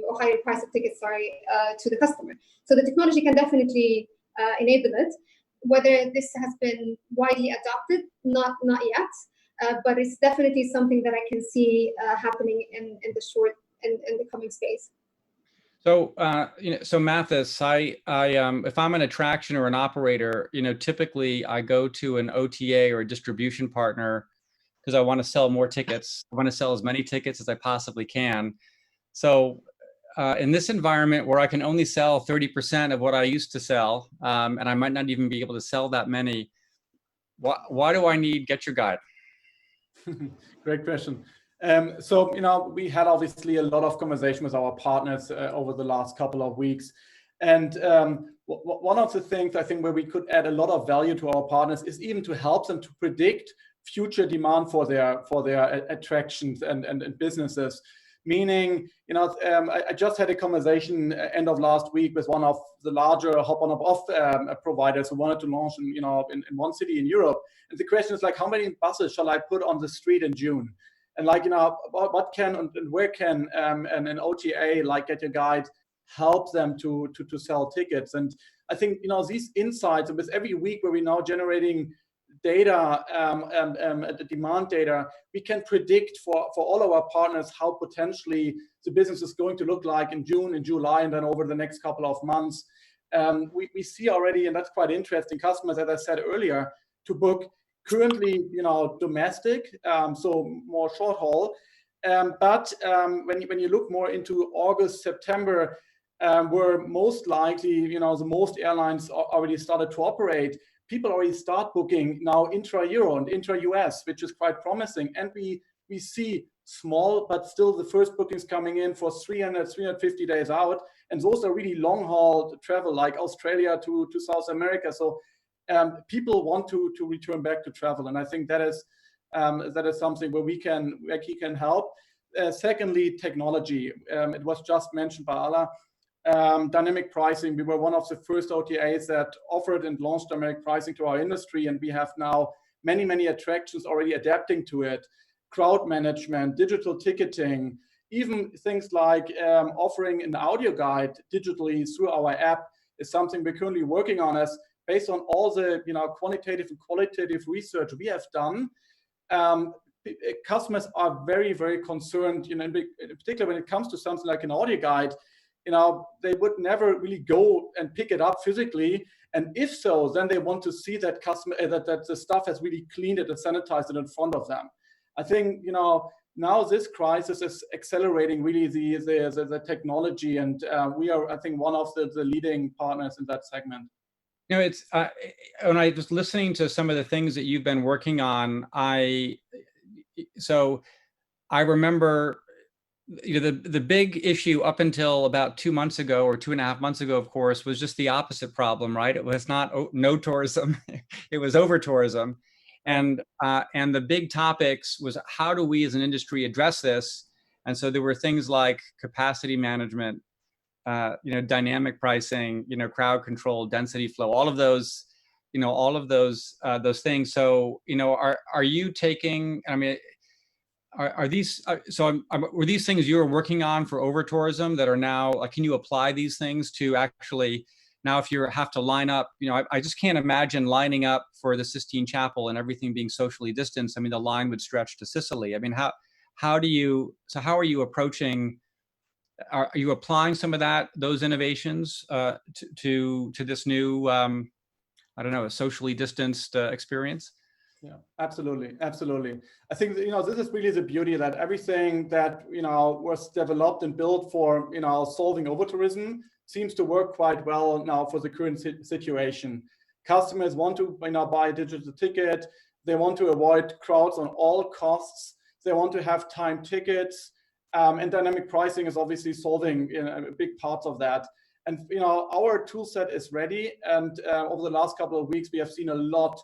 or higher price of tickets, to the customer. So the technology can definitely enable it. Whether this has been widely adopted, not yet, but it's definitely something that I can see happening in the coming space. So, so Mathis, if I'm an attraction or an operator, typically I go to an OTA or a distribution partner because I want to sell more tickets. I want to sell as many tickets as I possibly can. So in this environment where I can only sell 30% of what I used to sell, and I might not even be able to sell that many, why do I need Get Your Guide? Great question. So, we had obviously a lot of conversation with our partners over the last couple of weeks. And one of the things I think where we could add a lot of value to our partners is even to help them to predict future demand for their attractions and businesses. Meaning, I just had a conversation end of last week with one of the larger hop on hop off providers who wanted to launch in one city in Europe. And the question is like, how many buses shall I put on the street in June? And like, what can and where can an OTA like Get Your Guide help them to sell tickets? And I think these insights, with every week where we're now generating data, the demand data, we can predict for all of our partners how potentially the business is going to look like in June and July, and then over the next couple of months. We see already, and that's quite interesting, customers, as I said earlier, to book currently, domestic, so more short haul. But when you look more into August, September, where most likely, the most airlines already started to operate, people already start booking now intra-Euro and intra-US, which is quite promising. And we see small, but still the first bookings coming in for 350 days out. And those are really long haul travel, like Australia to South America. So people want to return back to travel. And I think that is something where we can help. Secondly, technology. It was just mentioned by Ala. Dynamic pricing. We were one of the first OTAs that offered and launched dynamic pricing to our industry, and we have now many attractions already adapting to it. Crowd management, digital ticketing, even things like offering an audio guide digitally through our app is something we're currently working on, as based on all the quantitative and qualitative research we have done. Customers are very concerned, in particular when it comes to something like an audio guide. They would never really go and pick it up physically, and if so, then they want to see that that the staff has really cleaned it and sanitized it in front of them. I think now this crisis is accelerating really the technology, and we are, I think, one of the leading partners in that segment. You know, it's when I was listening to some of the things that you've been working on, so I remember, you know, the big issue up until about 2 months ago, or 2.5 months ago, of course, was just the opposite problem, right? It was not no tourism, it was over tourism. And the big topics was, how do we as an industry address this? And so there were things like capacity management, you know, dynamic pricing, you know, crowd control, density flow, all of those, you know, all of those things. So, you know, are you taking, I mean, are these, were these things you were working on for over tourism that are now, like, can you apply these things to actually, now if you have to line up, you know, I just can't imagine lining up for the Sistine Chapel and everything being socially distanced. I mean, the line would stretch to Sicily. I mean, how do you, so how are you approaching, are you applying some of those innovations to this new, I don't know, a socially distanced experience? Yeah, absolutely, absolutely. I think, you know, this is really the beauty, that everything that, you know, was developed and built for, you know, solving over tourism seems to work quite well now for the current situation. Customers want to, you know, buy a digital ticket. They want to avoid crowds on all costs. They want to have time tickets. And dynamic pricing is obviously solving, you know, a big part of that. And, you know, our tool set is ready. And over the last couple of weeks, we have seen a lot,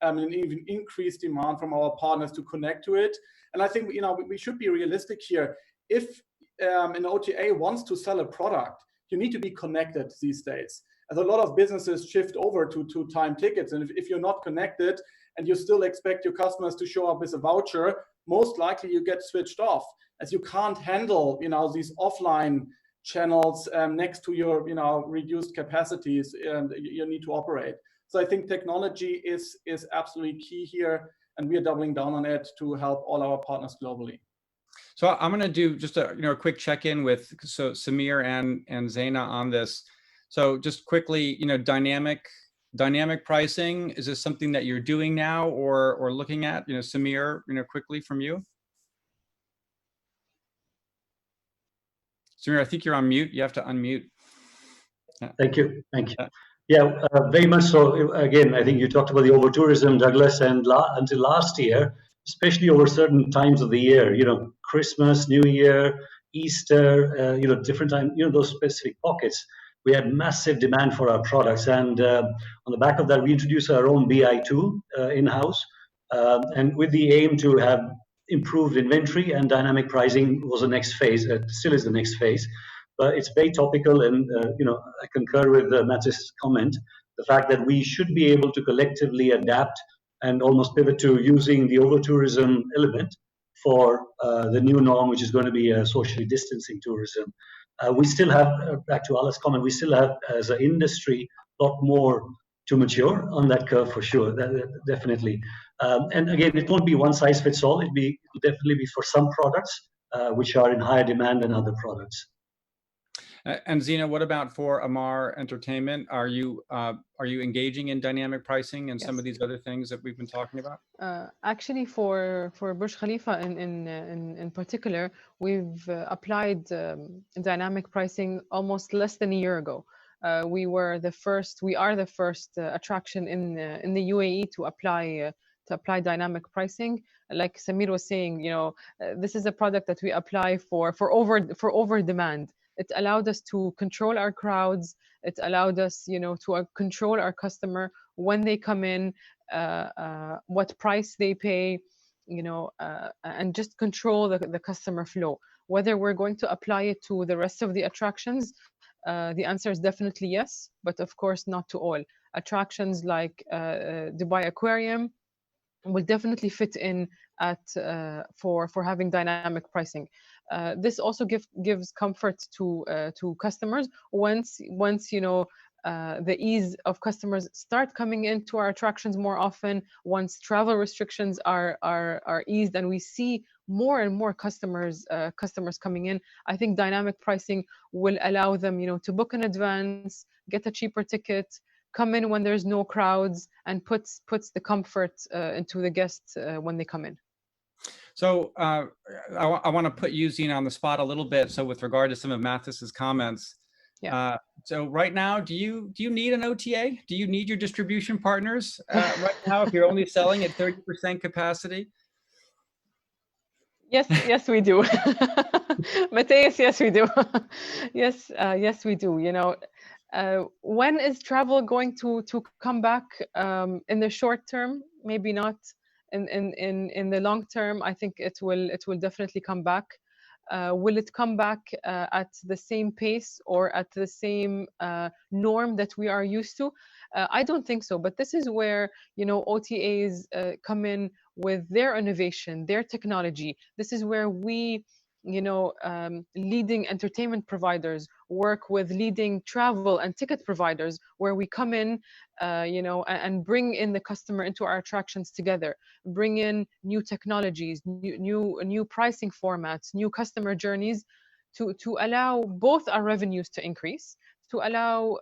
and even increased demand from our partners to connect to it. And I think, you know, we should be realistic here. If an OTA wants to sell a product, you need to be connected these days. As a lot of businesses shift over to time tickets, and if you're not connected and you still expect your customers to show up with a voucher, most likely you get switched off, as you can't handle, you know, these offline channels next to your, you know, reduced capacities you need to operate. So I think technology is absolutely key here, and we are doubling down on it to help all our partners globally. So I'm going to do just a, you know, a quick check-in with Samir and Zaina on this. So just quickly, you know, dynamic pricing, is this something that you're doing now or looking at? You know, Samir, you know, quickly from you. Samir, I think you're on mute. You have to unmute. Thank you. Thank you. Yeah, very much so. Again, I think you talked about the over tourism, Douglas, and until last year, especially over certain times of the year, you know, Christmas, New Year, Easter, you know, different time, you know, those specific pockets, we had massive demand for our products. And on the back of that, we introduced our own BI tool in-house, and with the aim to have improved inventory, and dynamic pricing was the next phase. It still is the next phase. But it's very topical, and you know, I concur with Matt's comment. The fact that we should be able to collectively adapt and almost pivot to using the over tourism element for the new norm, which is going to be socially distancing tourism. We still have, back to Ala's comment, we still have, as an industry, a lot more to mature on that curve for sure. Definitely. And again, it won't be one size fits all. It'll definitely be for some products which are in higher demand than other products. And Zina, what about for Amar Entertainment? Are you engaging in dynamic pricing and some of these other things that we've been talking about? Actually, for Burj Khalifa in particular, we've applied dynamic pricing almost less than a year ago. We are the first attraction in the UAE to apply dynamic pricing. Like Samir was saying, you know, this is a product that we apply for over demand. It allowed us to control our crowds. It allowed us, you know, to control our customer when they come in, what price they pay, you know, and just control the customer flow. Whether we're going to apply it to the rest of the attractions, the answer is definitely yes, but of course not to all. Attractions like Dubai Aquarium will definitely fit in at for having dynamic pricing. This also gives comfort to customers once you know the ease of customers start coming into our attractions more often. Once travel restrictions are eased and we see more and more customers coming in, I think dynamic pricing will allow them, you know, to book in advance, get a cheaper ticket, come in when there's no crowds, and puts the comfort into the guests when they come in. So I want to put you, Zena, on the spot a little bit. So with regard to some of Mathis's comments, Yeah. so right now, do you need an OTA? Do you need your distribution partners right now if you're only selling at 30% capacity? Yes, yes, we do. Matthias, yes, we do. Yes, yes, we do. You know, when is travel going to come back? In the short term, maybe not. In the long term, I think it will definitely come back. Will it come back at the same pace or at the same norm that we are used to? I don't think so. But this is where, you know, OTAs come in with their innovation, their technology. This is where we, you know, leading entertainment providers work with leading travel and ticket providers, where we come in, you know, and bring in the customer into our attractions together, bring in new technologies, new pricing formats, new customer journeys, to allow both our revenues to increase, to allow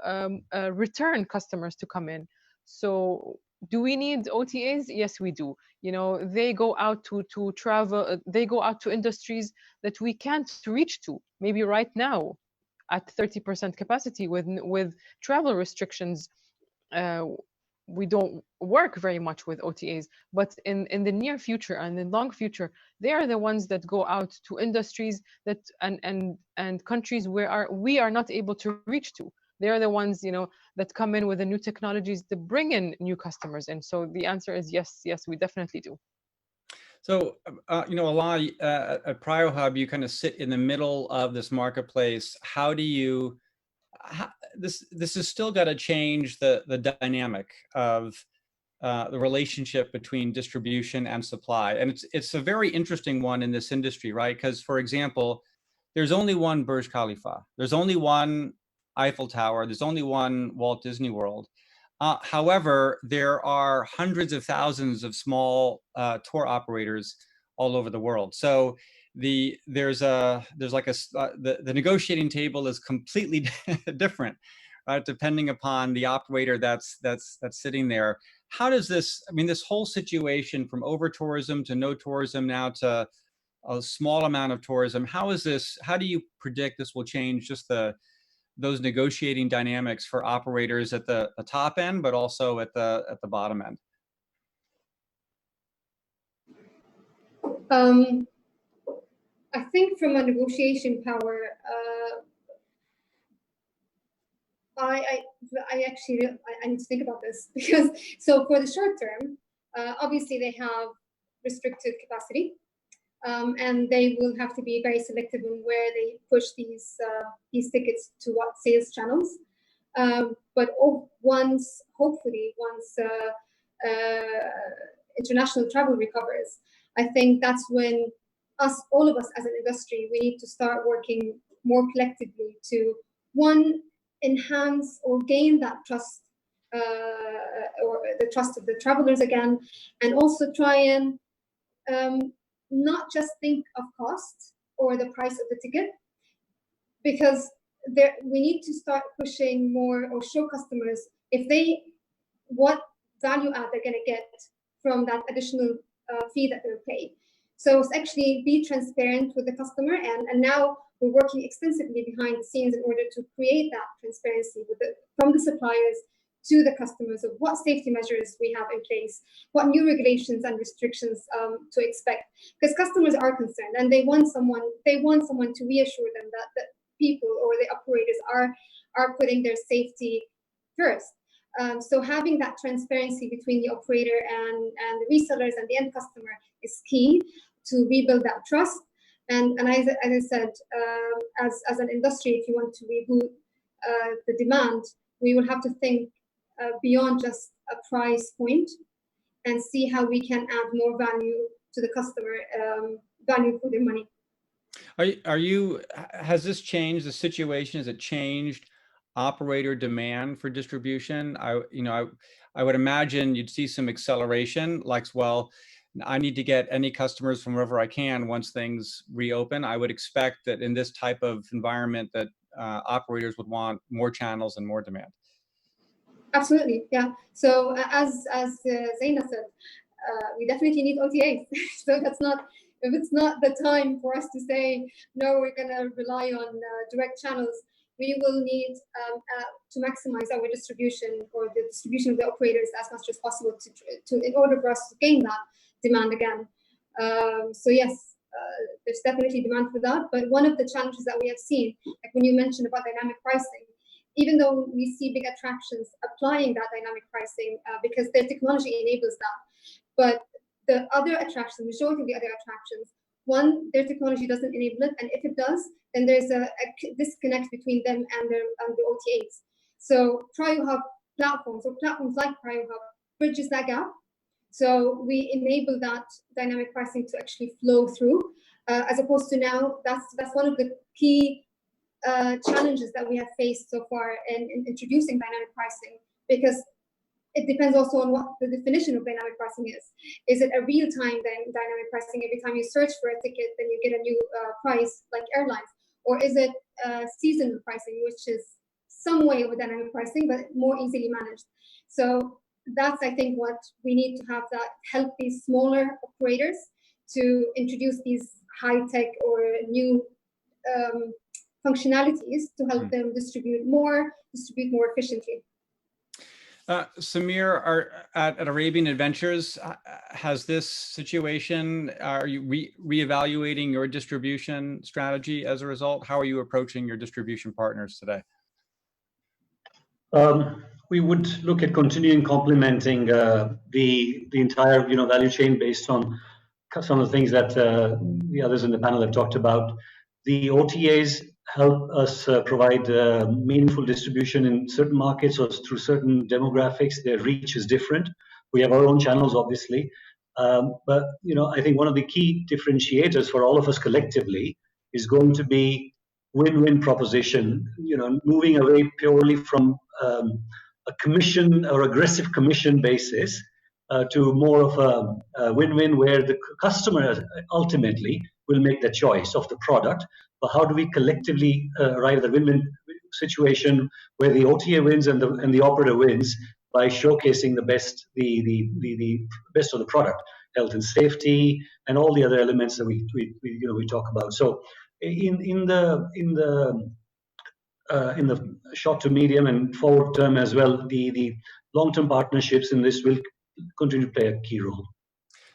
return customers to come in. So do we need OTAs? Yes, we do. You know, they go out to travel, they go out to industries that we can't reach to, maybe right now at 30% capacity with travel restrictions. uh, we don't work very much with OTAs, but in the near future and in long future, they are the ones that go out to industries that and countries where we are not able to reach to. They are the ones, you know, that come in with the new technologies to bring in new customers. And so the answer is yes, yes, we definitely do. So, you know, Alaa, at PrioHub, you kind of sit in the middle of this marketplace. How do you, this has still got to change the dynamic of the relationship between distribution and supply. And it's a very interesting one in this industry, right? Because, for example, there's only one Burj Khalifa. There's only one Eiffel Tower. There's only one Walt Disney World. However, there are hundreds of thousands of small tour operators all over the world. So there's like the negotiating table is completely different, depending upon the operator that's sitting there. How does this? I mean, this whole situation from over tourism to no tourism now to a small amount of tourism. How is this? How do you predict this will change just those negotiating dynamics for operators at the top end, but also at the bottom end? I think from a negotiation power, I actually I need to think about this because so for the short term, obviously they have restricted capacity, and they will have to be very selective in where they push these tickets to what sales channels. But hopefully, once international travel recovers, I think that's when all of us as an industry, we need to start working more collectively to, one, enhance or gain that trust, or the trust of the travelers again, and also try and not just think of cost or the price of the ticket, because we need to start pushing more or show customers what value add they're going to get from that additional fee that they'll pay. So it's actually be transparent with the customer, and now we're working extensively behind the scenes in order to create that transparency from the suppliers to the customers of what safety measures we have in place, what new regulations and restrictions to expect, because customers are concerned and they want someone to reassure them that people or the operators are putting their safety first. So having that transparency between the operator and the resellers and the end customer is key to rebuild that trust. And as I said, as an industry, if you want to reboot the demand, we will have to think beyond just a price point and see how we can add more value to the customer, value for their money. Has this changed the situation? Has it changed operator demand for distribution? I would imagine you'd see some acceleration, like, well, I need to get any customers from wherever I can once things reopen. I would expect that in this type of environment that operators would want more channels and more demand. Absolutely, yeah. So as Zaina said, we definitely need OTAs. So that's not, if it's not the time for us to say, no, we're going to rely on direct channels, we will need to maximize our distribution, or the distribution of the operators, as much as possible in order for us to gain that demand again. So yes, there's definitely demand for that. But one of the challenges that we have seen, like when you mentioned about dynamic pricing, even though we see big attractions applying that dynamic pricing because their technology enables that, but the other attractions, majority of the other attractions, one, their technology doesn't enable it, and if it does, then there's a disconnect between them and the OTAs. So CryoHub platforms, or platforms like CryoHub, bridges that gap. So we enable that dynamic pricing to actually flow through, as opposed to now. That's one of the key challenges that we have faced so far in introducing dynamic pricing, because it depends also on what the definition of dynamic pricing is. Is it a real-time dynamic pricing? Every time you search for a ticket, then you get a new price, like airlines? Or is it seasonal pricing, which is some way of a dynamic pricing, but more easily managed? So that's, I think, what we need to have, that help these smaller operators to introduce these high-tech or new functionalities to help them distribute more efficiently. Samir, at Arabian Adventures, has this situation, are you reevaluating your distribution strategy as a result? How are you approaching your distribution partners today? We would look at continuing complementing the entire value chain based on some of the things that the others in the panel have talked about. The OTAs help us provide meaningful distribution in certain markets or through certain demographics. Their reach is different. We have our own channels, obviously, but I think one of the key differentiators for all of us collectively is going to be win-win proposition. Moving away purely from a commission or aggressive commission basis to more of a win-win, where the customer ultimately will make the choice of the product. But how do we collectively arrive at a win-win situation where the OTA wins and the operator wins by showcasing the best best of the product, health and safety, and all the other elements that we talk about. So in the short to medium and forward term as well, the long-term partnerships in this will continue to play a key role.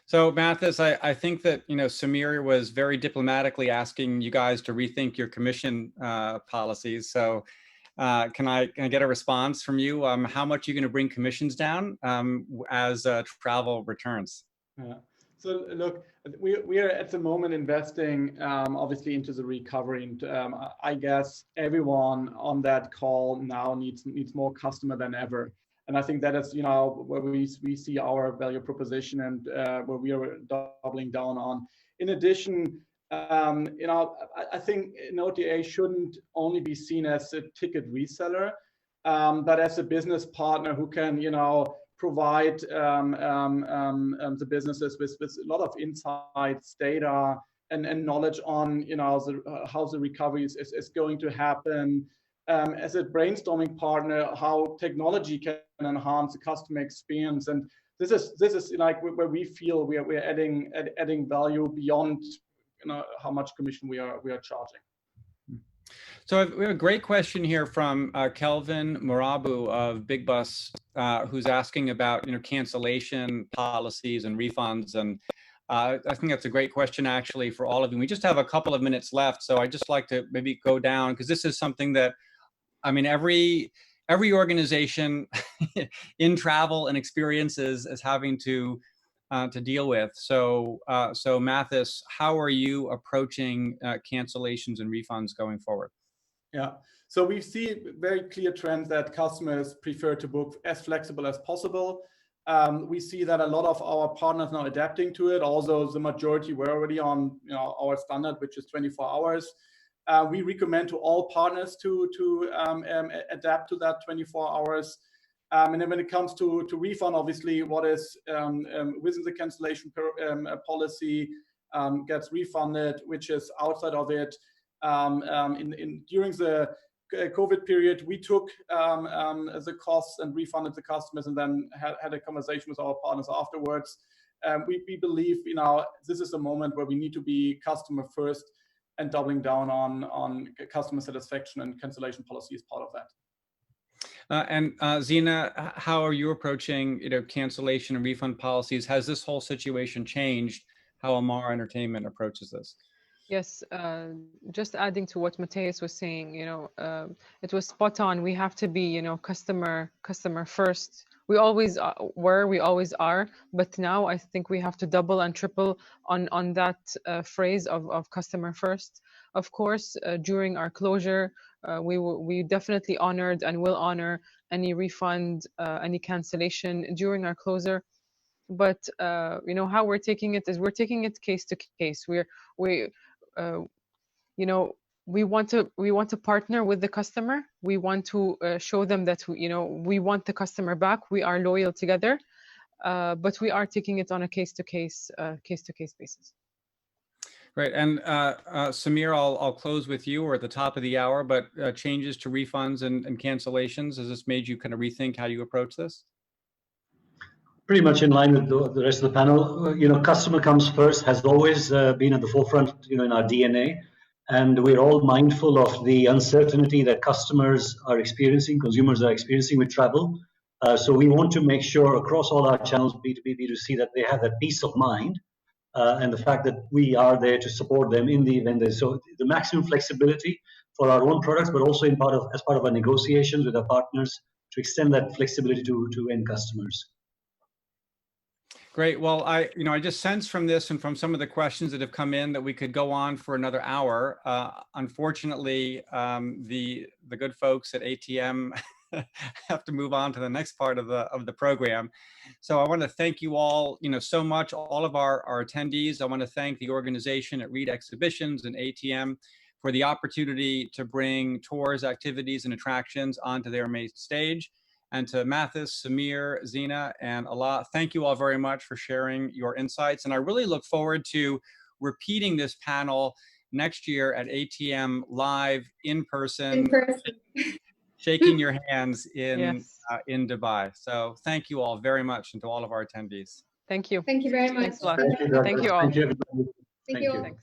So Mathis, I think that Samir was very diplomatically asking you guys to rethink your commission policies. So can I get a response from you? How much are you going to bring commissions down as travel returns? So look, we are at the moment investing obviously into the recovery, and I guess everyone on that call now needs more customer than ever. And I think that is, where we see our value proposition and where we are doubling down on. In addition, I think an OTA shouldn't only be seen as a ticket reseller, but as a business partner who can, provide the businesses with a lot of insights, data, and knowledge on, how the recovery is going to happen. As a brainstorming partner, how technology can enhance the customer experience, and this is like where we feel we're adding value beyond how much commission we are charging. So we have a great question here from Kelvin Morabu of Big Bus, who's asking about cancellation policies and refunds, and I think that's a great question actually for all of you. We just have a couple of minutes left, so I'd just like to maybe go down, because this is something that, I mean, every organization in travel and experiences is having to deal with. So Mathis, how are you approaching cancellations and refunds going forward? Yeah, so we see very clear trends that customers prefer to book as flexible as possible. We see that a lot of our partners now adapting to it. Also, the majority were already on our standard, which is 24 hours. We recommend to all partners to adapt to that 24 hours. And then when it comes to refund, obviously what is within the cancellation policy gets refunded, which is outside of it. During the COVID period, we took the costs and refunded the customers, and then had a conversation with our partners afterwards. we believe, this is a moment where we need to be customer first, and doubling down on customer satisfaction and cancellation policy is part of that. And Zina, how are you approaching, cancellation and refund policies? Has this whole situation changed how Amar Entertainment approaches this? Yes, just adding to what Matthias was saying, it was spot on. We have to be, customer first. We always were, we always are, but now I think we have to double and triple on that phrase of customer first. Of course, during our closure, we definitely honored and will honor any refund, any cancellation during our closure. But how we're taking it is we're taking it case to case. We want to partner with the customer. We want to show them that we want the customer back. We are loyal together, but we are taking it on a case to case basis. Right, and Samir, I'll close with you. We're at the top of the hour, but changes to refunds and cancellations, has this made you kind of rethink how you approach this? Pretty much in line with the rest of the panel. Customer comes first, has always been at the forefront, in our DNA. And we're all mindful of the uncertainty that customers are experiencing, consumers are experiencing with travel. So we want to make sure across all our channels, B2B, B2C, that they have that peace of mind. And the fact that we are there to support them in the event. So the maximum flexibility for our own products, but also as part of our negotiations with our partners to extend that flexibility to end customers. Great. Well, I just sense from this and from some of the questions that have come in that we could go on for another hour. Unfortunately, the good folks at ATM have to move on to the next part of the program. So I want to thank you all, so much, all of our attendees. I want to thank the organization at Reed Exhibitions and ATM for the opportunity to bring tours, activities, and attractions onto their main stage. And to Mathis, Samir, Zina, and Ala, thank you all very much for sharing your insights. And I really look forward to repeating this panel next year at ATM live in person. Shaking your hands in Dubai. So thank you all very much, and to all of our attendees. Thank you. Thank you very much. Thanks a lot. Thank you, Thank you all. Thank you, everybody. Thank you all. Thanks.